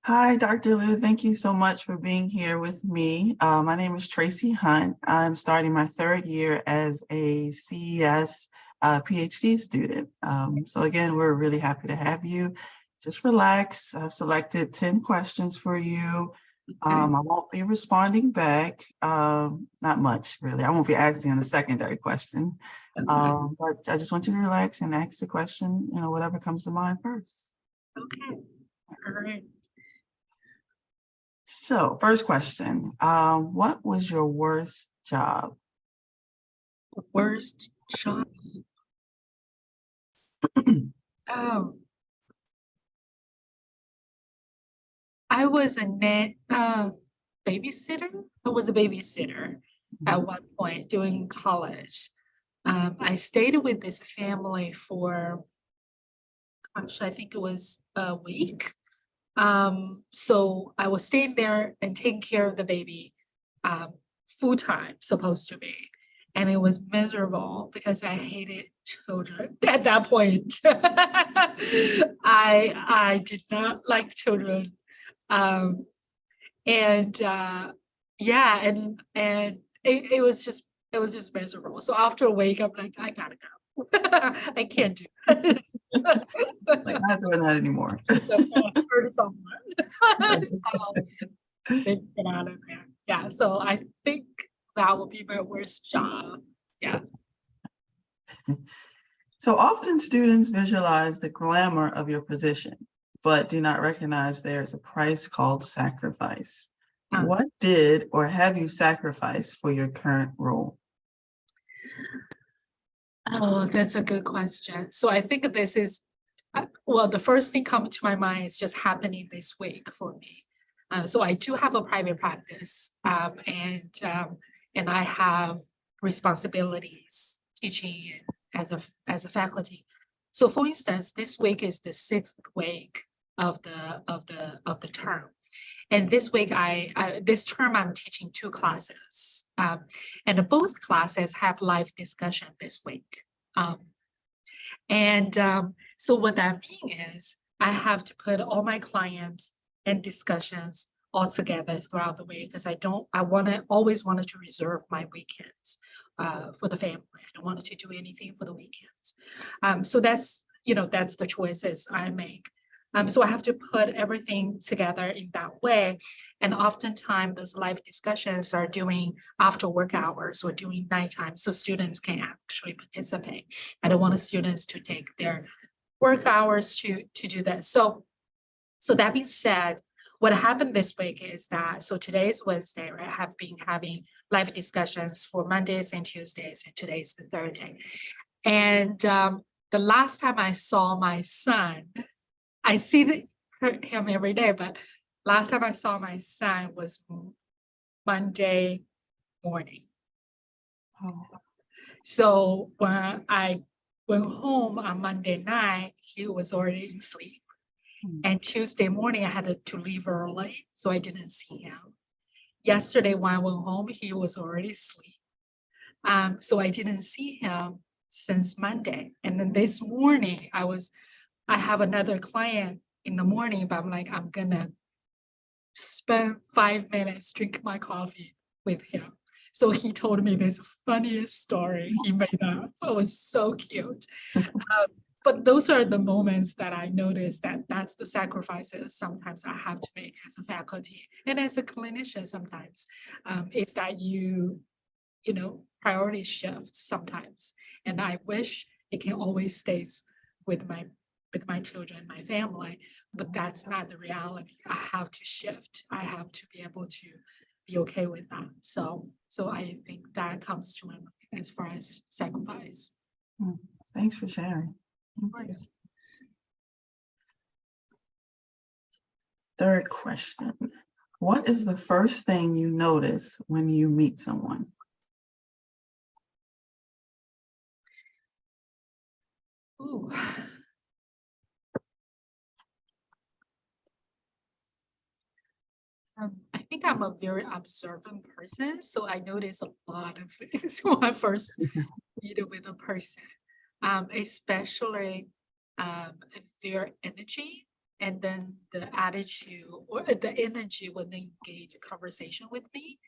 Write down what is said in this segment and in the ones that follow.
Hi, Dr. Liu. Thank you so much for being here with me. My name is Tracy Hunt. I'm starting my third year as a CES PhD student. So again, we're really happy to have you. Just relax. I've selected 10 questions for you. I won't be responding back, not much really. I won't be asking a secondary question, but I just want you to relax and ask the question, whatever comes to mind first. Okay. All right. So first question, what was your worst job? Worst job. Oh, I was a babysitter. I was a babysitter at one point during college. I stayed with this family for, gosh, I think it was a week. So I was staying there and taking care of the baby, full time, supposed to be. And it was miserable because I hated children at that point. I did not like children. Um, and yeah, and it was just miserable. So after a week, I'm like, I gotta go. I can't do it. Like not doing that anymore. Hurt someone. So they get out of there. Yeah, so I think that would be my worst job. Yeah. So often students visualize the glamour of your position, but do not recognize there's a price called sacrifice. What did or have you sacrificed for your current role? Oh, that's a good question. So I think this is, well, the first thing coming to my mind is just happening this week for me. So I do have a private practice, and I have responsibilities teaching as a faculty. So for instance, this week is the 6th week of the term. And this week, this term, I'm teaching 2 classes, and both classes have live discussion this week. So what that means is I have to put all my clients and discussions all together throughout the week because always wanted to reserve my weekends for the family. I don't want to do anything for the weekends. So that's the choices I make. So I have to put everything together in that way. And oftentimes those live discussions are doing after work hours or during nighttime so students can actually participate. I don't want the students to take their work hours to do that. So that being said, what happened this week is that, so today is Wednesday, right? I have been having live discussions for Mondays and Tuesdays, and today's the 3rd day. And the last time I saw my son, I see him every day, but last time I saw my son was Monday morning. Oh. So when I went home on Monday night, he was already asleep. And Tuesday morning, I had to leave early, so I didn't see him. Yesterday, when I went home, he was already asleep. So I didn't see him since Monday. And then this morning, I have another client in the morning, but I'm like, I'm gonna spend 5 minutes drinking my coffee with him. So he told me this funniest story he made up. So it was so cute. But those are the moments that I noticed that's the sacrifices sometimes I have to make as a faculty and as a clinician sometimes. It's that priority shifts sometimes. And I wish it can always stay with my children, my family, but that's not the reality. I have to shift. I have to be able to be okay with that. So I think that comes to my mind as far as sacrifice. Thanks for sharing. Third question. What is the first thing you notice when you meet someone? Ooh. I think I'm a very observant person, so I notice a lot of things when I first meet with a person, especially their energy and then the attitude or the energy when they engage a conversation with me.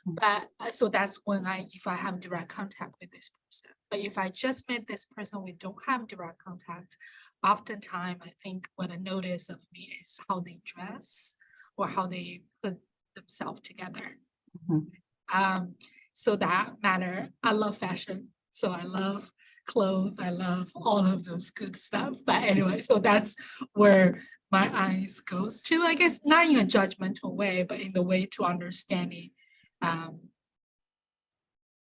But so that's when if I have direct contact with this person. But if I just met this person, we don't have direct contact. Oftentimes, I think what I notice of me is how they dress or how they put themselves together. Mhm. So that matter. I love fashion, so I love clothes. I love all of those good stuff. But anyway, so that's where my eyes goes to, I guess, not in a judgmental way, but in the way to understanding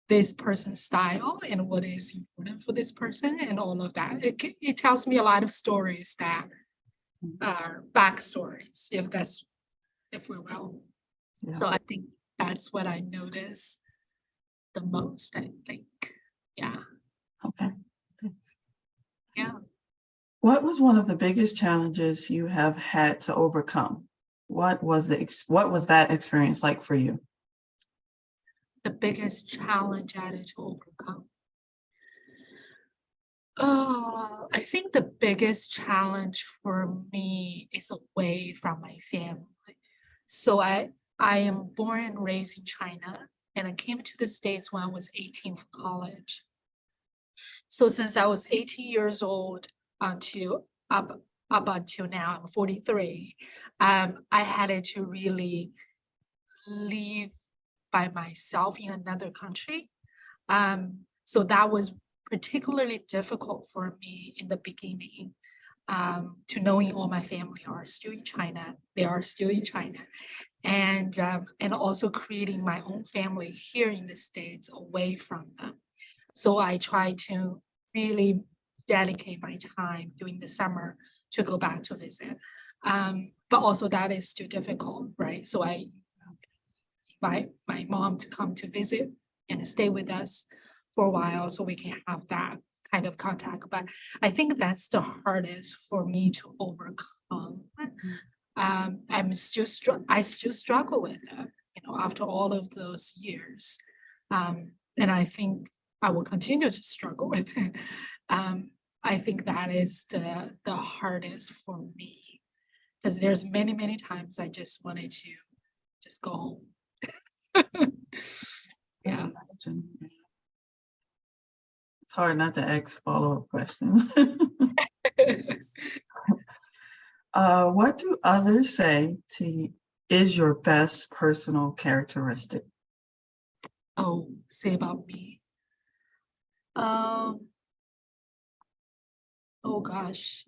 this person's style and what is important for this person and all of that. It tells me a lot of stories that are backstories, if we will. Yeah. So I think that's what I notice the most, I think. Yeah. Okay. Thanks. Yeah. What was one of the biggest challenges you have had to overcome? What was that experience like for you? The biggest challenge I had to overcome. I think the biggest challenge for me is away from my family. So I am born and raised in China, and I came to the States when I was 18 for college. So since I was 18 years old until up until now, I'm 43, I had to really live by myself in another country. So that was particularly difficult for me in the beginning, to knowing all my family are still in China. They are still in China. And also creating my own family here in the States away from them. So I try to really dedicate my time during the summer to go back to visit. But also that is still difficult, right? So I invite my mom to come to visit and stay with us for a while so we can have that kind of contact. But I think that's the hardest for me to overcome. I still struggle with it, after all of those years. And I think I will continue to struggle with it. I think that is the hardest for me, because there's many, many times I just wanted to just go home. Yeah. Imagine. It's hard not to ask follow-up questions. What do others say is your best personal characteristic? Oh, say about me. Oh gosh,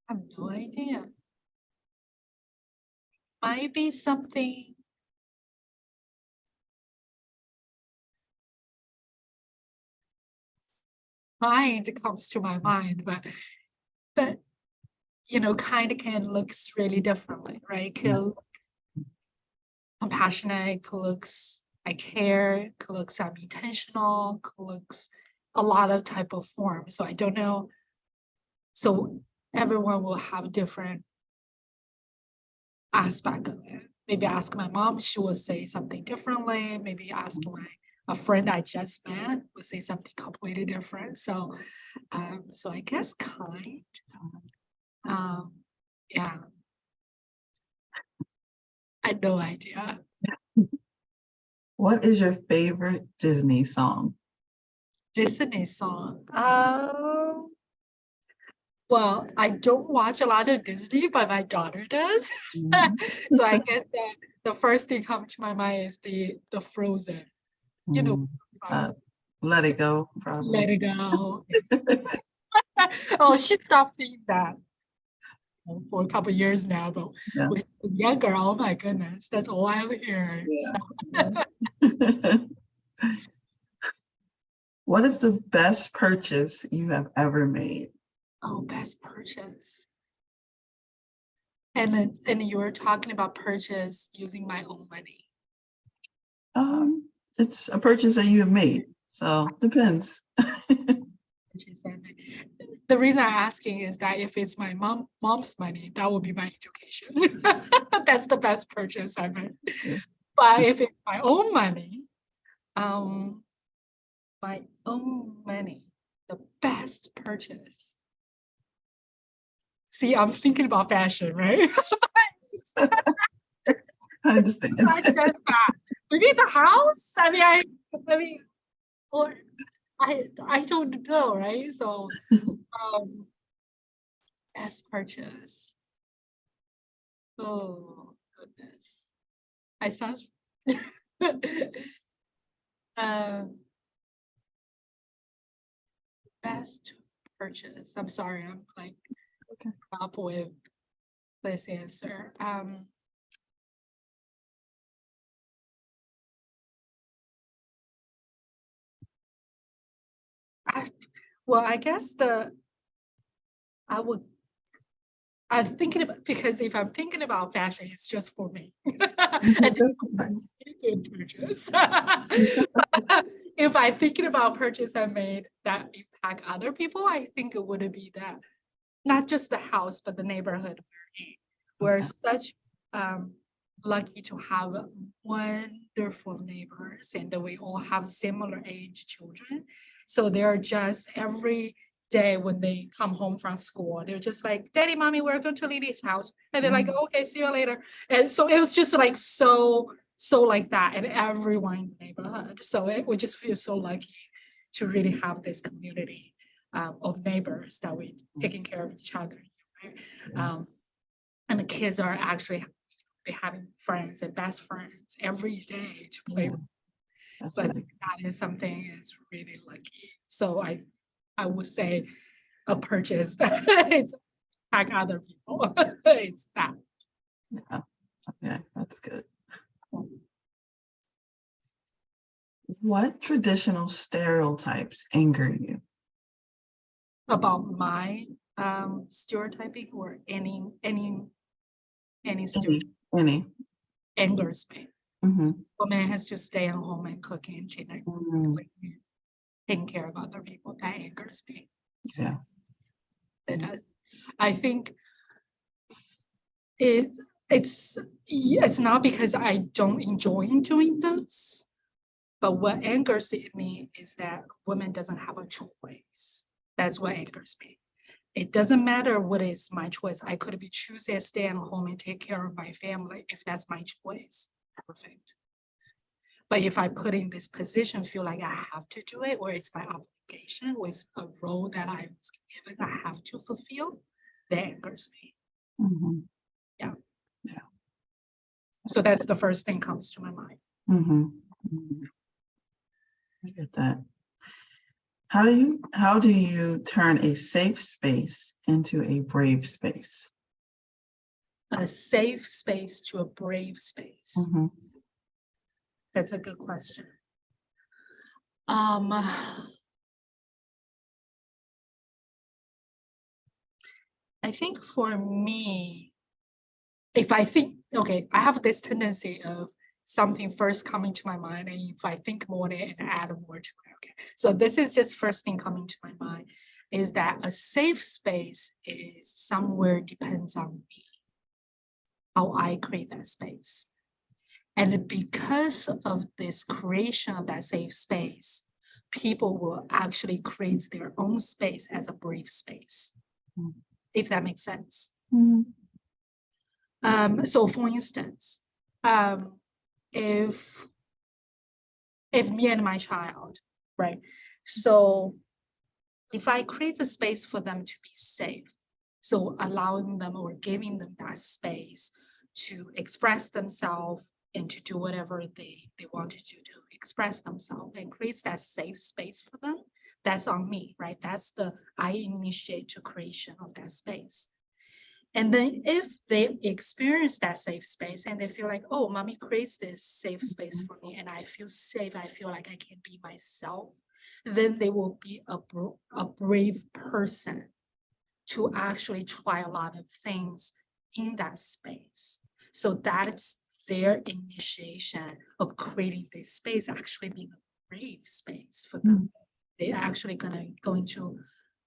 I have no idea. Might be something. Mind comes to my mind, but kind of can looks really differently, right? Could look compassionate, could looks I care, could looks I'm intentional, could looks a lot of type of form. So I don't know. So everyone will have different aspect of it. Maybe ask my mom, she will say something differently. Maybe ask a friend I just met will say something completely different. So I guess kind. Yeah. I had no idea. What is your favorite Disney song? Disney song. Well, I don't watch a lot of Disney, but my daughter does. So I guess that the first thing comes to my mind is the Frozen. Let It Go, probably. Let It Go. Oh, she stopped singing that for a couple years now, but with younger, oh my goodness, that's all I ever hear. Yeah. What is the best purchase you have ever made? Oh, best purchase. And you were talking about purchase using my own money. It's a purchase that you have made, so depends. The reason I'm asking is that if it's my mom's money, that would be my education. That's the best purchase I made. But if it's my own money, the best purchase. see, I'm thinking about fashion, right? I understand. Not just that. Maybe the house. I mean, or I don't know, right? So, best purchase. Oh goodness, I sounds. um, best purchase. I'm sorry, I'm like Okay. up with this answer. Well, I guess I would. I'm thinking about, because if I'm thinking about fashion, it's just for me. And it's a good purchase. If I'm thinking about purchase I made that impact other people, I think it would be that not just the house, but the neighborhood we're in. We're Okay. such lucky to have wonderful neighbors, and that we all have similar age children. So they're just every day when they come home from school, they're just like, Daddy, Mommy, we're going to Lily's house. And they're like, okay, see you later. And so it was just like so like that, and everyone in the neighborhood. So we just feel so lucky to really have this community of neighbors that we taking care of each other. Right? And the kids are actually having friends and best friends every day to play with. That's So I really think that is something that's really lucky. So I would say a purchase that it's like other people. It's that. yeah, that's good. What traditional stereotypes anger you? About my stereotyping or any stereotype Any. angers me. Mm-hmm. Woman has to stay at home and cooking and taking care of other people. That angers me. Yeah. That does. I think it's not because I don't enjoy doing this, but what angers me is that women doesn't have a choice. That's what angers me. It doesn't matter what is my choice. I could be choosing to stay at home and take care of my family if that's my choice. Perfect. But if I put in this position, feel like I have to do it, or it's my obligation, or it's a role that I was given, I have to fulfill, that angers me. Mm-hmm. Yeah. Yeah. So that's the first thing comes to my mind. Mm-hmm. Mm-hmm. I get that. How do you turn a safe space into a brave space? A safe space to a brave space. Mm-hmm. That's a good question. I think for me, if I think, okay, I have this tendency of something first coming to my mind, and if I think more on it and add more to it, okay. So this is just first thing coming to my mind, is that a safe space is somewhere depends on me, how I create that space. And because of this creation of that safe space, people will actually create their own space as a brave space, if that makes sense. Mm-hmm. So for instance, if me and my child, right? So if I create a space for them to be safe, so allowing them or giving them that space to express themselves and to do whatever they want to do to express themselves, and creates that safe space for them, that's on me, right? I initiate to creation of that space. And then if they experience that safe space and they feel like, oh, mommy creates this safe space for me and I feel safe, I feel like I can be myself, then they will be a brave person to actually try a lot of things in that space. So that's their initiation of creating this space actually being a brave space for them. They're actually going to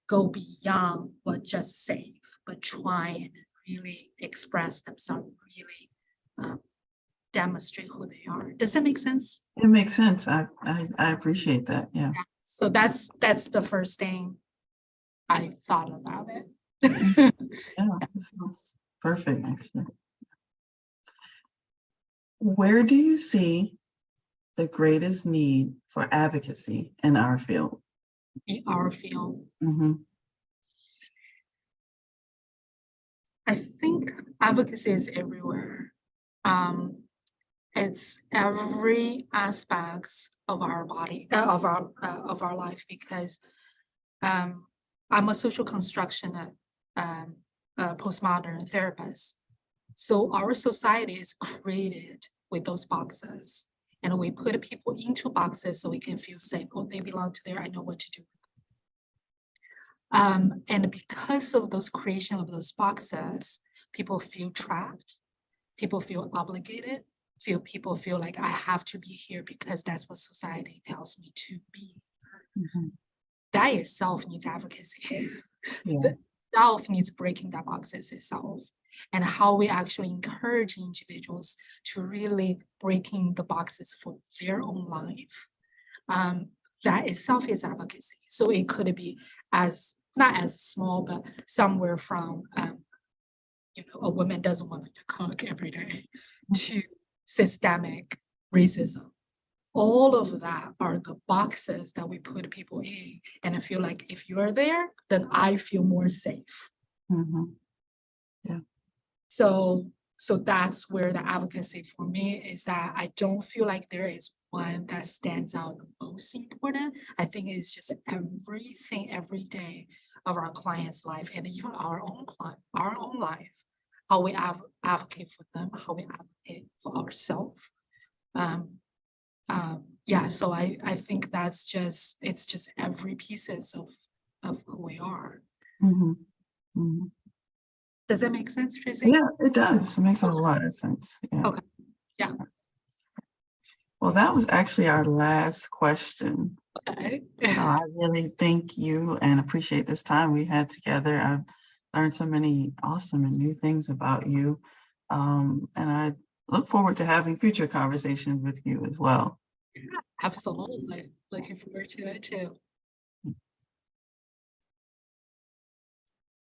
go beyond what just safe, but try and really express themselves, really demonstrate who they are. Does that make sense? It makes sense. I appreciate that. Yeah. So that's the first thing I thought about it. Yeah, this sounds perfect, actually. Where do you see the greatest need for advocacy in our field? In our field, Mm-hmm. I think advocacy is everywhere. Um, it's every aspect of our body, of our life, because I'm a social construction postmodern therapist. So our society is created with those boxes, and we put people into boxes so we can feel safe. Oh, they belong to there. I know what to do. And because of those creation of those boxes, people feel trapped. People feel obligated. People feel like I have to be here because that's what society tells me to be. Mm-hmm. That itself needs advocacy. Yeah. The self needs breaking that boxes itself, and how we actually encourage individuals to really breaking the boxes for their own life. That itself is advocacy. So it could be as not as small, but somewhere from a woman doesn't want to cook every day to systemic racism. All of that are the boxes that we put people in. And I feel like if you are there, then I feel more safe. Mm-hmm. Yeah. So that's where the advocacy for me is, that I don't feel like there is one that stands out the most important. I think it's just everything every day of our client's life, and even our own life, how we advocate for them, how we advocate for ourselves. Yeah, so I think it's just every pieces of who we are. Mm-hmm. Mm-hmm. Does that make sense, Tracy? Yeah, it does. It makes a lot of sense. Yeah. Okay. Yeah. Well, that was actually our last question. Okay. So I really thank you and appreciate this time we had together. I've learned so many awesome and new things about you. And I look forward to having future conversations with you as well. Absolutely. Looking forward to it too.